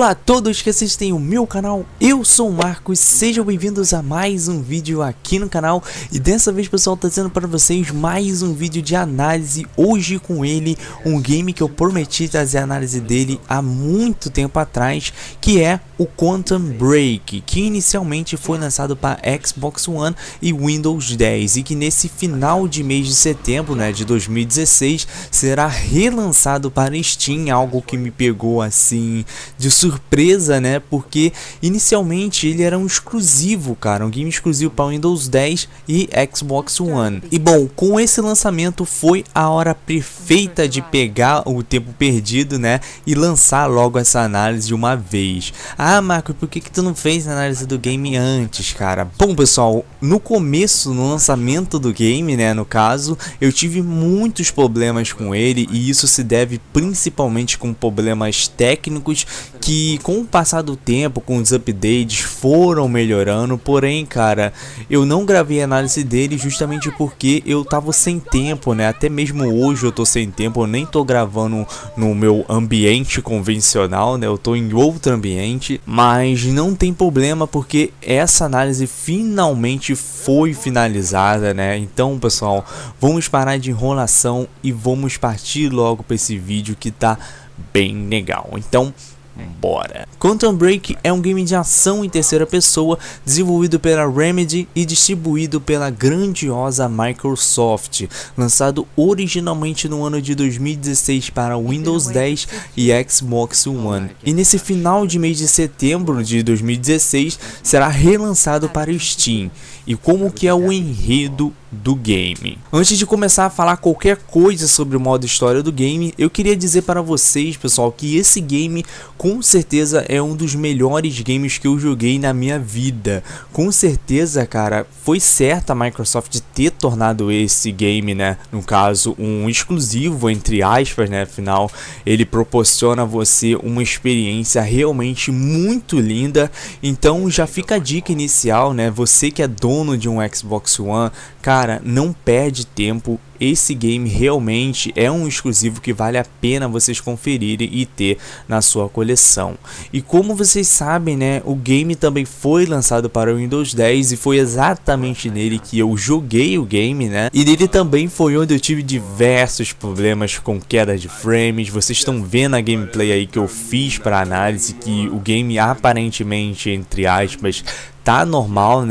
Olá a todos que assistem o meu canal, eu sou o Marcos, sejam bem-vindos a mais um vídeo aqui no canal. E dessa vez, pessoal, tá trazendo para vocês mais um vídeo de análise, hoje com ele, um game que eu prometi trazer a análise dele há muito tempo atrás, que é o Quantum Break, que inicialmente foi lançado para Xbox One e Windows 10 e que nesse final de mês de setembro, de 2016, será relançado para Steam, algo que me pegou assim de surpresa, porque inicialmente ele era um exclusivo, um game exclusivo para Windows 10 e Xbox One. E bom, com esse lançamento foi a hora perfeita de pegar o tempo perdido, e lançar logo essa análise de uma vez. Ah, Marco, por que tu não fez a análise do game antes, cara? Bom, pessoal, no começo, no lançamento do game, no caso, eu tive muitos problemas com ele, e isso se deve principalmente com problemas técnicos que com o passar do tempo, com os updates, foram melhorando. Porém, cara, eu não gravei a análise dele justamente porque eu tava sem tempo, até mesmo hoje eu tô sem tempo, eu nem tô gravando no meu ambiente convencional, eu tô em outro ambiente, mas não tem problema porque essa análise finalmente foi finalizada, Então, pessoal, vamos parar de enrolação e vamos partir logo para esse vídeo que tá bem legal. Então, bora! Quantum Break é um game de ação em terceira pessoa desenvolvido pela Remedy e distribuído pela grandiosa Microsoft, lançado originalmente no ano de 2016 para Windows 10 e Xbox One, e nesse final de mês de setembro de 2016 será relançado para Steam. E como que é o enredo do game? Antes de começar a falar qualquer coisa sobre o modo história do game, eu queria dizer para vocês, pessoal, que esse game com certeza é um dos melhores games que eu joguei na minha vida. Com certeza, cara, foi certa a Microsoft ter tornado esse game, no caso, um exclusivo, entre aspas, afinal, ele proporciona a você uma experiência realmente muito linda. Então já fica a dica inicial, você que é dono de um Xbox One, cara, não perde tempo. Esse game realmente é um exclusivo que vale a pena vocês conferirem e ter na sua coleção. E como vocês sabem, o game também foi lançado para o Windows 10 e foi exatamente nele que eu joguei o game, E nele também foi onde eu tive diversos problemas com queda de frames. Vocês estão vendo a gameplay aí que eu fiz para análise, que o game aparentemente, entre aspas, tá normal,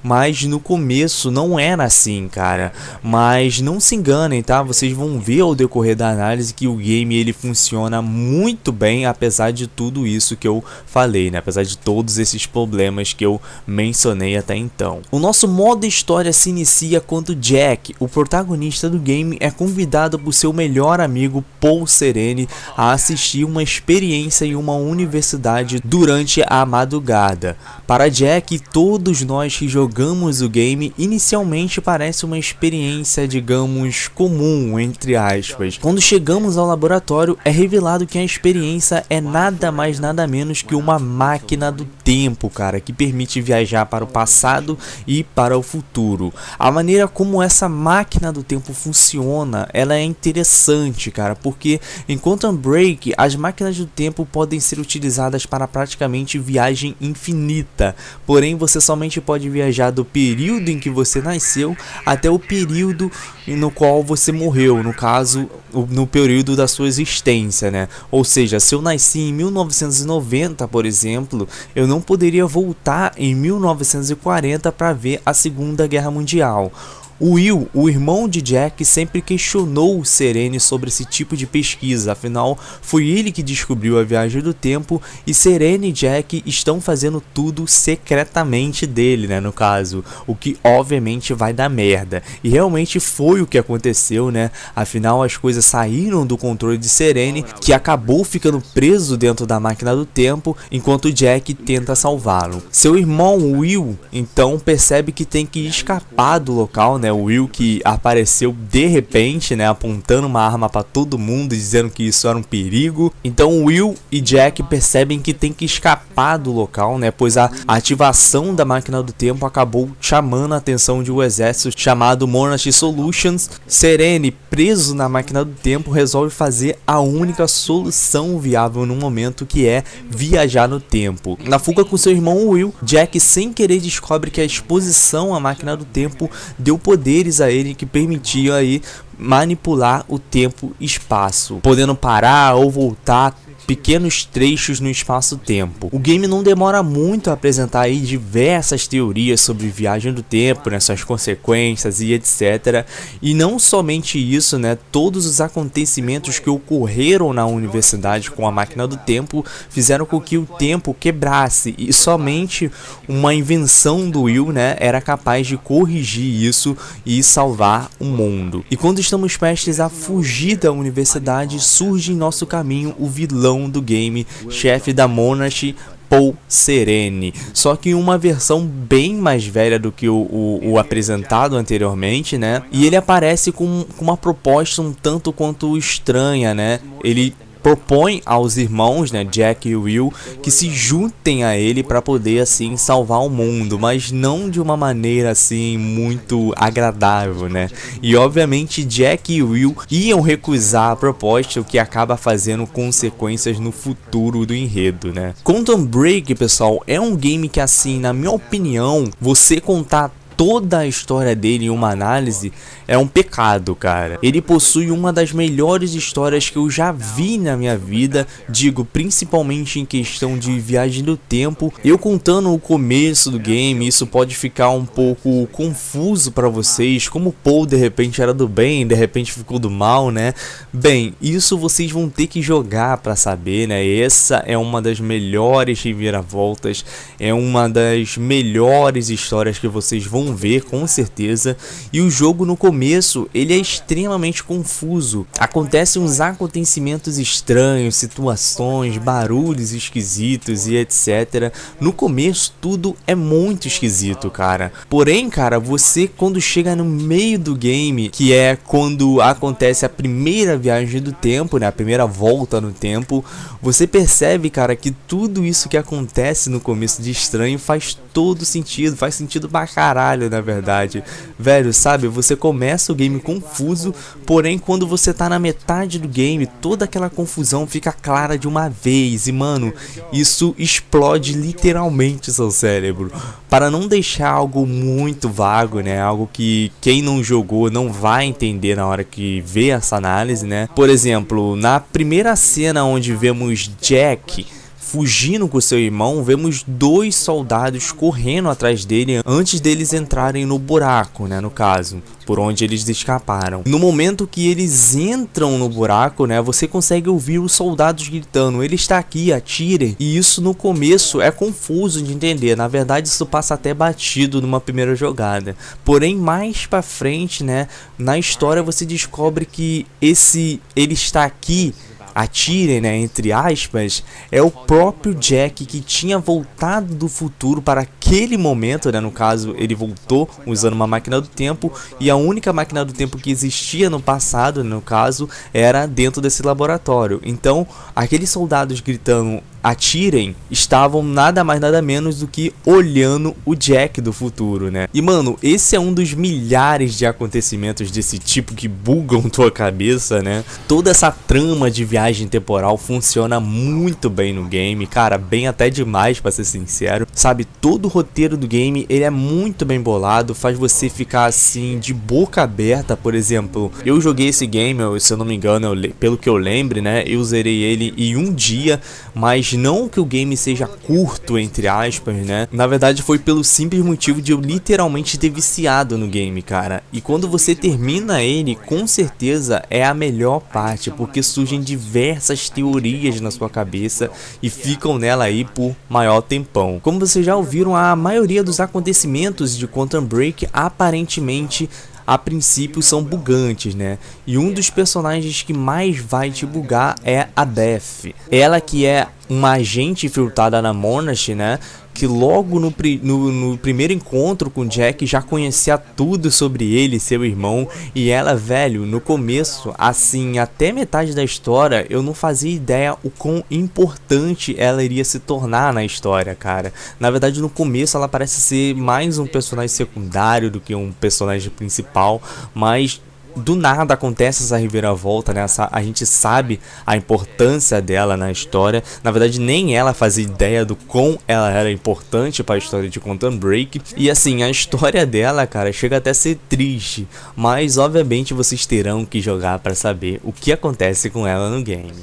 mas no começo não era assim, cara. Mas não se enganem, tá? Vocês vão ver ao decorrer da análise que o game ele funciona muito bem, apesar de tudo isso que eu falei, apesar de todos esses problemas que eu mencionei até então. O nosso modo história se inicia quando Jack, o protagonista do game, é convidado por seu melhor amigo Paul Serene a assistir uma experiência em uma universidade durante a madrugada. Para Jack, todos nós que jogamos o game, inicialmente parece uma experiência, digamos, comum, entre aspas. Quando chegamos ao laboratório, é revelado que a experiência é nada mais nada menos que uma máquina do tempo, cara, que permite viajar para o passado e para o futuro. A maneira como essa máquina do tempo funciona, ela é interessante, cara, porque em Quantum Break, as máquinas do tempo podem ser utilizadas para praticamente viagem infinita, porém você somente pode viajar do período em que você nasceu até o período no qual você morreu, no caso, no período da sua existência, Ou seja, se eu nasci em 1990, por exemplo, eu não poderia voltar em 1940 para ver a Segunda Guerra Mundial. O Will, o irmão de Jack, sempre questionou o Serene sobre esse tipo de pesquisa, afinal foi ele que descobriu a viagem do tempo e Serene e Jack estão fazendo tudo secretamente dele, no caso, o que obviamente vai dar merda. E realmente foi o que aconteceu, afinal as coisas saíram do controle de Serene, que acabou ficando preso dentro da máquina do tempo, enquanto Jack tenta salvá-lo. Seu irmão Will, então, percebe que tem que escapar do local, o Will que apareceu de repente, apontando uma arma para todo mundo, dizendo que isso era um perigo. Então Will e Jack percebem que tem que escapar escapar do local, né, pois a ativação da máquina do tempo acabou chamando a atenção de um exército chamado Monarch Solutions. Serene, preso na máquina do tempo, resolve fazer a única solução viável no momento, que é viajar no tempo. Na fuga com seu irmão Will, Jack sem querer descobre que a exposição à máquina do tempo deu poderes a ele que permitiam aí manipular o tempo e espaço, podendo parar ou voltar pequenos trechos no espaço-tempo. O game não demora muito a apresentar aí diversas teorias sobre viagem do tempo, né, suas consequências e etc. E não somente isso, né, todos os acontecimentos que ocorreram na universidade com a máquina do tempo fizeram com que o tempo quebrasse, e somente uma invenção do Will, né, era capaz de corrigir isso e salvar o mundo. E quando estamos prestes a fugir da universidade, surge em nosso caminho o vilão do game, chefe da Monarch, Paul Serene, só que uma versão bem mais velha do que o apresentado anteriormente, né? E ele aparece com uma proposta um tanto quanto estranha, né? Ele propõe aos irmãos, né, Jack e Will, que se juntem a ele para poder assim salvar o mundo, mas não de uma maneira assim muito agradável, né? E obviamente Jack e Will iam recusar a proposta, o que acaba fazendo consequências no futuro do enredo, né? Quantum Break, pessoal, é um game que, assim, na minha opinião, você contar toda a história dele em uma análise é um pecado, cara. Ele possui uma das melhores histórias que eu já vi na minha vida, digo, principalmente em questão de viagem do tempo. Eu contando o começo do game, isso pode ficar um pouco confuso para vocês, como o Paul de repente era do bem, de repente ficou do mal, né? Bem, isso vocês vão ter que jogar para saber, né? Essa é uma das melhores reviravoltas, é uma das melhores histórias que vocês vão ver, com certeza. E o jogo no começo, ele é extremamente confuso. Acontecem uns acontecimentos estranhos, situações, barulhos esquisitos e etc. No começo tudo é muito esquisito, cara. Porém, cara, você quando chega no meio do game, que é quando acontece a primeira viagem do tempo, né, a primeira volta no tempo, você percebe, cara, que tudo isso que acontece no começo de estranho faz todo sentido, faz sentido pra caralho, na verdade. Velho, sabe, você começa o game confuso, porém quando você tá na metade do game, toda aquela confusão fica clara de uma vez e, mano, isso explode literalmente seu cérebro. Para não deixar algo muito vago, né, algo que quem não jogou não vai entender na hora que vê essa análise, né. Por exemplo, na primeira cena onde vemos Jack fugindo com seu irmão, vemos dois soldados correndo atrás dele antes deles entrarem no buraco, né, no caso, por onde eles escaparam. No momento que eles entram no buraco, né, você consegue ouvir os soldados gritando: ele está aqui, atirem. E isso no começo é confuso de entender, na verdade isso passa até batido numa primeira jogada. Porém, mais pra frente, né, na história você descobre que ele está aqui, atirem, né, entre aspas, é o próprio Jack que tinha voltado do futuro para aquele momento, né, no caso ele voltou usando uma máquina do tempo, e a única máquina do tempo que existia no passado, no caso, era dentro desse laboratório. Então, aqueles soldados gritando atirem estavam nada mais nada menos do que olhando o Jack do futuro, né? E mano, esse é um dos milhares de acontecimentos desse tipo que bugam tua cabeça, né? Toda essa trama de viagem temporal funciona muito bem no game, cara, bem até demais, pra ser sincero. Sabe, todo o roteiro do game, ele é muito bem bolado, faz você ficar assim de boca aberta. Por exemplo, eu joguei esse game, se eu não me engano, pelo que eu lembre, né, eu zerei ele em um dia, mas não que o game seja curto, entre aspas, né? Na verdade foi pelo simples motivo de eu literalmente ter viciado no game, cara. E quando você termina ele, com certeza é a melhor parte, porque surgem diversas teorias na sua cabeça e ficam nela aí por maior tempão. Como vocês já ouviram, a maioria dos acontecimentos de Quantum Break aparentemente a princípio são bugantes, né? E um dos personagens que mais vai te bugar é a Death. Ela que é uma agente infiltrada na Monarch, né? que logo no primeiro encontro com Jack já conhecia tudo sobre ele e seu irmão, e ela, velho, no começo, assim, até metade da história, eu não fazia ideia o quão importante ela iria se tornar na história, cara. Na verdade, no começo ela parece ser mais um personagem secundário do que um personagem principal, mas do nada acontece essa reviravolta, né? A gente sabe a importância dela na história. Na verdade, nem ela fazia ideia do quão ela era importante para a história de Quantum Break. E assim, a história dela, cara, chega até a ser triste, mas obviamente vocês terão que jogar para saber o que acontece com ela no game.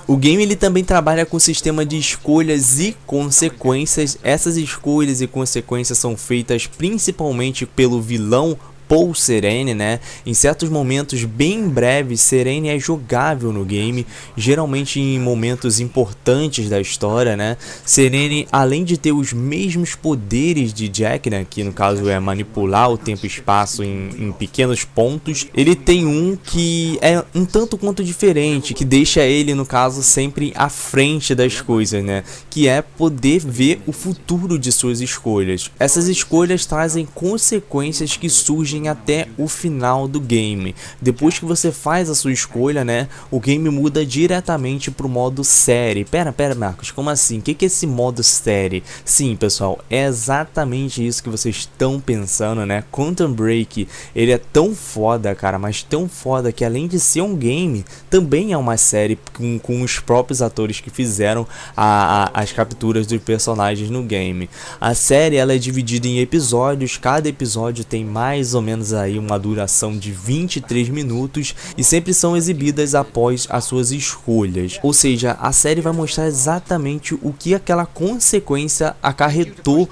O game ele também trabalha com o sistema de escolhas e consequências. Essas escolhas e consequências são feitas principalmente pelo vilão Paul Serene, né? Em certos momentos bem breves, Serene é jogável no game, geralmente em momentos importantes da história, né? Serene, além de ter os mesmos poderes de Jack, né? Que no caso é manipular o tempo e espaço em pequenos pontos, ele tem um que é um tanto quanto diferente, que deixa ele, no caso, sempre à frente das coisas, né? Que é poder ver o futuro de suas escolhas. Essas escolhas trazem consequências que surgem até o final do game. Depois que você faz a sua escolha, né, o game muda diretamente pro modo série. Pera, Marcos, como assim? O que é esse modo série? Sim, pessoal, é exatamente isso que vocês estão pensando, né? Quantum Break, ele é tão foda, cara, mas tão foda que além de ser um game, também é uma série com os próprios atores que fizeram as capturas dos personagens no game. A série, ela é dividida em episódios, cada episódio tem mais ou menos aí uma duração de 23 minutos e sempre são exibidas após as suas escolhas. Ou seja, a série vai mostrar exatamente o que aquela consequência acarretou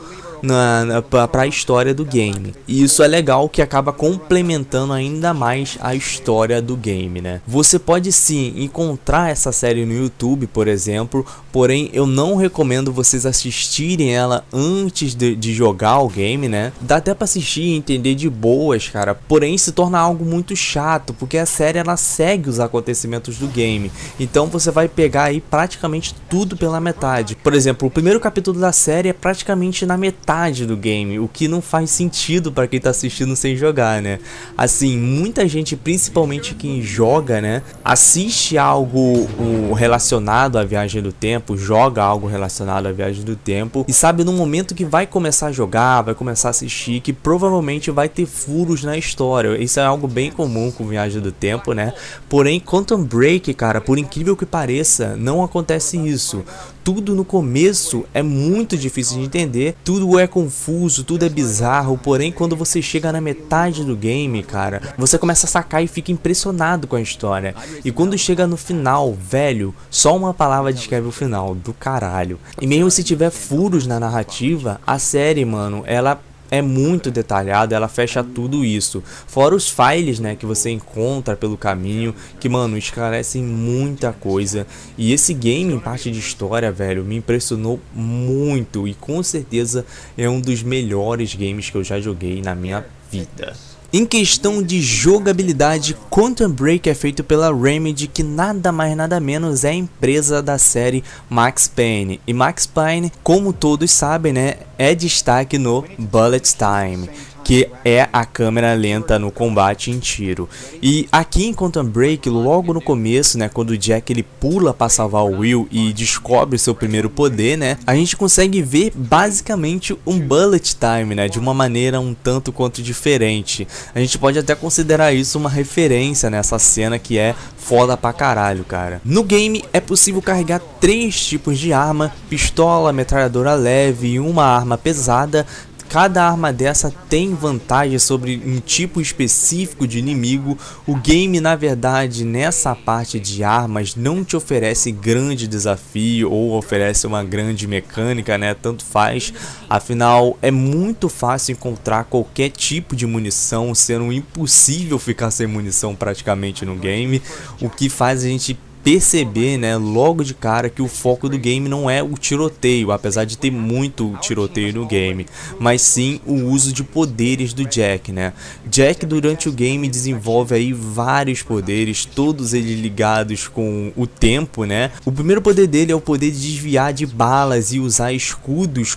para a história do game. E isso é legal, que acaba complementando ainda mais a história do game, né? Você pode sim encontrar essa série no YouTube, por exemplo, porém eu não recomendo vocês assistirem ela antes de jogar o game, né? Dá até para assistir e entender de boas, cara, porém se torna algo muito chato, porque a série ela segue os acontecimentos do game, então você vai pegar aí praticamente tudo pela metade. Por exemplo, o primeiro capítulo da série é praticamente na metade do game, o que não faz sentido para quem tá assistindo sem jogar, né? Assim, muita gente, principalmente quem joga, né, assiste algo relacionado à viagem do tempo, joga algo relacionado à viagem do tempo e sabe no momento que vai começar a jogar, vai começar a assistir, que provavelmente vai ter furos na história. Isso é algo bem comum com viagem do tempo, né? Porém, Quantum Break, cara, por incrível que pareça, não acontece isso. Tudo no começo é muito difícil de entender, tudo é confuso, tudo é bizarro, porém quando você chega na metade do game, cara, você começa a sacar e fica impressionado com a história. E quando chega no final, velho, só uma palavra descreve o final, do caralho. E mesmo se tiver furos na narrativa, a série, mano, ela é muito detalhada, ela fecha tudo isso. Fora os files, né, que você encontra pelo caminho, que, mano, esclarecem muita coisa. E esse game, em parte de história, velho, me impressionou muito. E com certeza é um dos melhores games que eu já joguei na minha vida. Em questão de jogabilidade, Quantum Break é feito pela Remedy, que nada mais nada menos é a empresa da série Max Payne. E Max Payne, como todos sabem, né, é destaque no Bullet Time, que é a câmera lenta no combate em tiro. E aqui em Quantum Break, logo no começo, né, quando o Jack ele pula para salvar o Will e descobre seu primeiro poder, né, a gente consegue ver basicamente um bullet time, né, de uma maneira um tanto quanto diferente. A gente pode até considerar isso uma referência nessa cena, que é foda pra caralho, cara. No game é possível carregar 3 tipos de arma: pistola, metralhadora leve e uma arma pesada. Cada arma dessa tem vantagem sobre um tipo específico de inimigo. O game, na verdade, nessa parte de armas não te oferece grande desafio ou oferece uma grande mecânica, né? Tanto faz. Afinal, é muito fácil encontrar qualquer tipo de munição, sendo impossível ficar sem munição praticamente no game, o que faz a gente perceber, né, logo de cara que o foco do game não é o tiroteio, apesar de ter muito tiroteio no game, mas sim o uso de poderes do Jack, né? Jack durante o game desenvolve aí vários poderes, todos eles ligados com o tempo, né? O primeiro poder dele é o poder de desviar de balas e usar escudos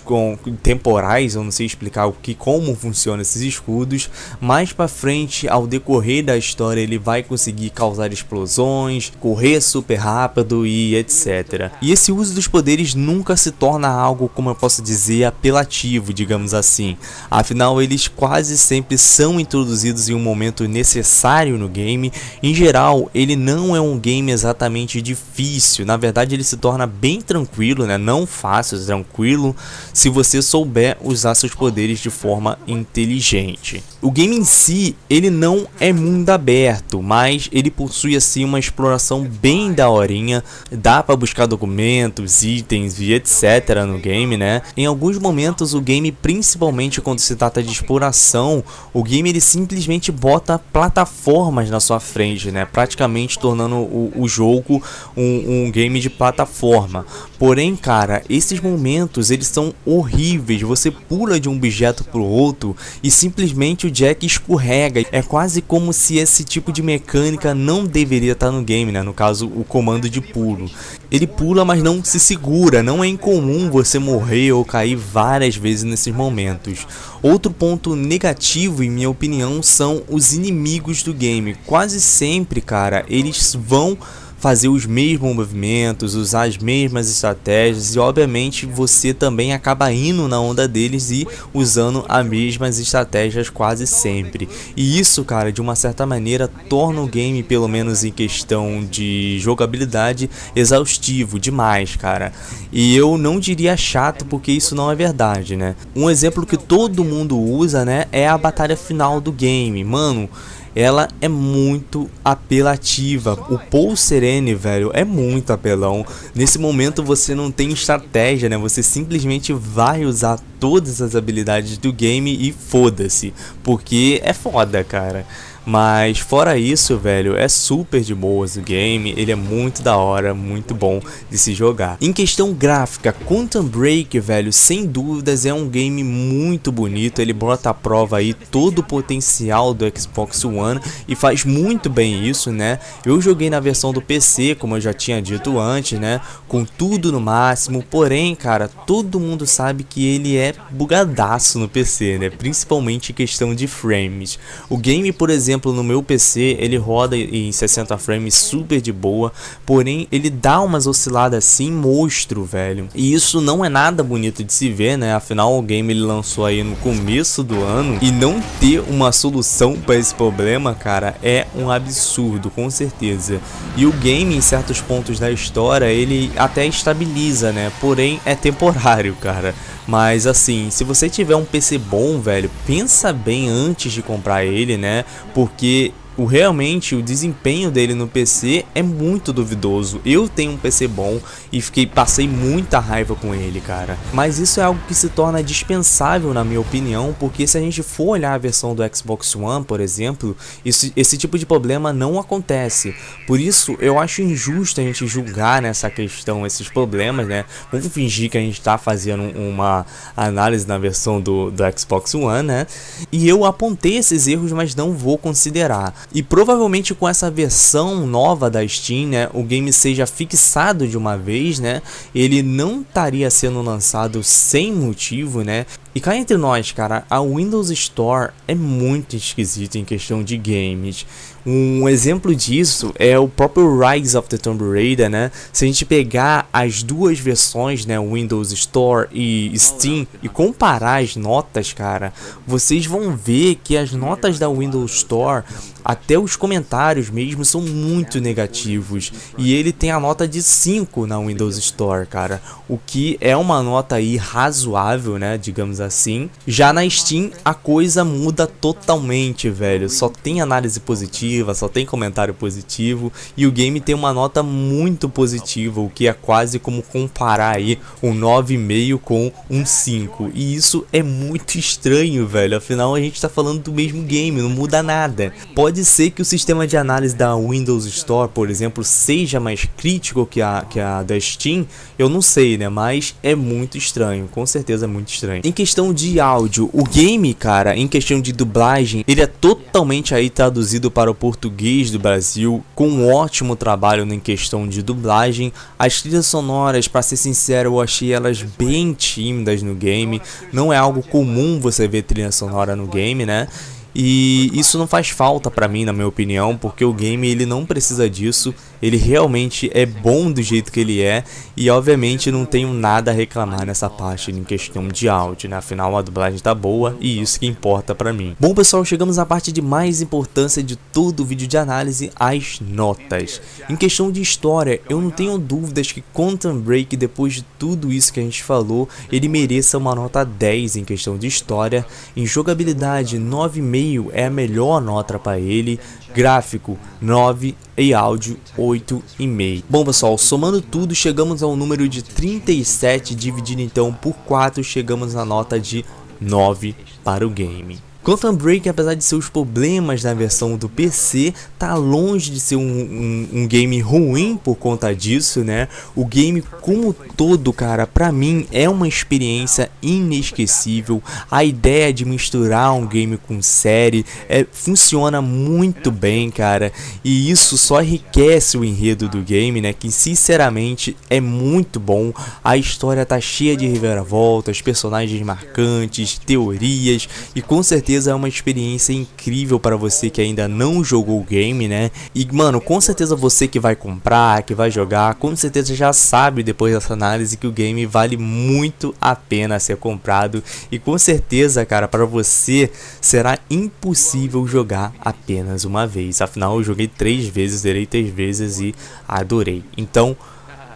temporais, eu não sei explicar como funciona esses escudos. Mais pra frente, ao decorrer da história, ele vai conseguir causar explosões, correr super rápido e etc. E esse uso dos poderes nunca se torna algo, como eu posso dizer, apelativo, digamos assim. Afinal, eles quase sempre são introduzidos em um momento necessário no game. Em geral, ele não é um game exatamente difícil. Na verdade, ele se torna bem tranquilo, né? Não fácil, tranquilo, se você souber usar seus poderes de forma inteligente. O game em si, ele não é mundo aberto, mas ele possui assim uma exploração bem daorinha. Dá para buscar documentos, itens e etc no game, né? Em alguns momentos o game, principalmente quando se trata de exploração, o game ele simplesmente bota plataformas na sua frente, né? Praticamente tornando o jogo um game de plataforma. Porém, cara, esses momentos eles são horríveis. Você pula de um objeto para o outro e simplesmente o Jack escorrega. É quase como se esse tipo de mecânica não deveria estar no game, né? No caso, o comando de pulo. Ele pula, mas não se segura. Não é incomum você morrer ou cair várias vezes nesses momentos. Outro ponto negativo, em minha opinião, são os inimigos do game. Quase sempre, cara, eles vão fazer os mesmos movimentos, usar as mesmas estratégias e obviamente você também acaba indo na onda deles e usando as mesmas estratégias quase sempre. E isso, cara, de uma certa maneira torna o game, pelo menos em questão de jogabilidade, exaustivo demais, cara. E eu não diria chato, porque isso não é verdade, né? Um exemplo que todo mundo usa, né, é a batalha final do game. Mano, ela é muito apelativa. O Paul Serene, velho, é muito apelão. Nesse momento você não tem estratégia, né? Você simplesmente vai usar todas as habilidades do game e foda-se, porque é foda, cara. Mas fora isso, velho, é super de boas o game, ele é muito da hora, muito bom de se jogar. Em questão gráfica, Quantum Break, velho, sem dúvidas é um game muito bonito, ele bota à prova aí todo o potencial do Xbox One e faz muito bem isso, né? Eu joguei na versão do PC, como eu já tinha dito antes, né? Com tudo no máximo, porém, cara, todo mundo sabe que ele é bugadaço no PC, né? Principalmente em questão de frames. O game, por exemplo, no meu PC, ele roda em 60 frames super de boa, porém ele dá umas osciladas assim, monstro, velho. E isso não é nada bonito de se ver, né? Afinal, o game ele lançou aí no começo do ano e não ter uma solução para esse problema, cara, é um absurdo, com certeza. E o game, em certos pontos da história, ele até estabiliza, né? Porém, é temporário, cara. Mas assim, se você tiver um PC bom, velho, pensa bem antes de comprar ele, né? Porque realmente o desempenho dele no PC é muito duvidoso. Eu tenho um PC bom e passei muita raiva com ele, cara. Mas isso é algo que se torna dispensável, na minha opinião, porque se a gente for olhar a versão do Xbox One, por exemplo, esse tipo de problema não acontece. Por isso eu acho injusto a gente julgar nessa questão esses problemas, né? Vamos fingir que a gente tá fazendo uma análise na versão do Xbox One, né? E eu apontei esses erros, mas não vou considerar. E provavelmente com essa versão nova da Steam, né, o game seja fixado de uma vez, né, ele não estaria sendo lançado sem motivo, né. E cá entre nós, cara, a Windows Store é muito esquisita em questão de games. Um exemplo disso é o próprio Rise of the Tomb Raider, né? Se a gente pegar as duas versões, né, Windows Store e Steam, e comparar as notas, cara, vocês vão ver que as notas da Windows Store, até os comentários mesmo, são muito negativos. E ele tem a nota de 5 na Windows Store, cara, o que é uma nota aí razoável, né, digamos assim. Já na Steam a coisa muda totalmente, velho. Só tem análise positiva, só tem comentário positivo e o game tem uma nota muito positiva, o que é quase como comparar aí um 9,5 com um 5. E isso é muito estranho, velho. Afinal a gente tá falando do mesmo game, não muda nada. Pode ser que o sistema de análise da Windows Store, por exemplo, seja mais crítico que a da Steam, eu não sei, né? Mas é muito estranho, com certeza é muito estranho. Em questão de áudio, o game, cara, em questão de dublagem, ele é totalmente aí traduzido para o português do Brasil, com um ótimo trabalho em questão de dublagem. As trilhas sonoras, para ser sincero, eu achei elas bem tímidas no game. Não é algo comum você ver trilha sonora no game, né? E isso não faz falta pra mim, na minha opinião, porque o game ele não precisa disso. Ele realmente é bom do jeito que ele é. E obviamente não tenho nada a reclamar nessa parte em questão de áudio, né? Afinal a dublagem tá boa e isso que importa pra mim. Bom pessoal, chegamos à parte de mais importância de todo o vídeo de análise, as notas. Em questão de história, eu não tenho dúvidas que Quantum Break, depois de tudo isso que a gente falou, ele mereça uma nota 10 em questão de história. Em jogabilidade, 9,5 é a melhor nota para ele. Gráfico 9 e áudio 8,5. Bom pessoal, somando tudo chegamos ao número de 37, dividido então por 4, chegamos na nota de 9 para o game. Quantum Break, apesar de seus problemas na versão do PC, tá longe de ser um game ruim por conta disso, né? O game como todo, cara, pra mim é uma experiência inesquecível. A ideia de misturar um game com série funciona muito bem, cara. E isso só enriquece o enredo do game, né? Que sinceramente é muito bom. A história tá cheia de reviravoltas, personagens marcantes, teorias e com certeza é uma experiência incrível para você que ainda não jogou o game, né? E mano, com certeza você que vai comprar, que vai jogar, com certeza já sabe depois dessa análise que o game vale muito a pena ser comprado. E com certeza, cara, para você será impossível jogar apenas uma vez. Afinal, eu joguei 3 vezes, zerei 3 vezes e adorei. Então,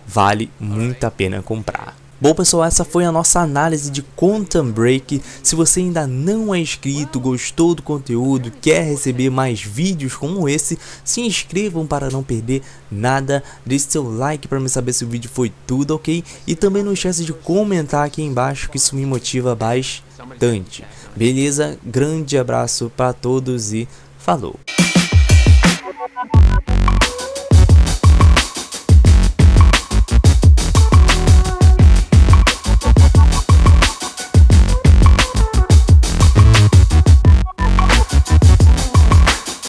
vale muito a pena comprar. Bom pessoal, essa foi a nossa análise de Quantum Break. Se você ainda não é inscrito, gostou do conteúdo, quer receber mais vídeos como esse, se inscrevam para não perder nada. Deixe seu like para me saber se o vídeo foi tudo ok. E também não esqueça de comentar aqui embaixo, que isso me motiva bastante. Beleza? Grande abraço para todos e falou!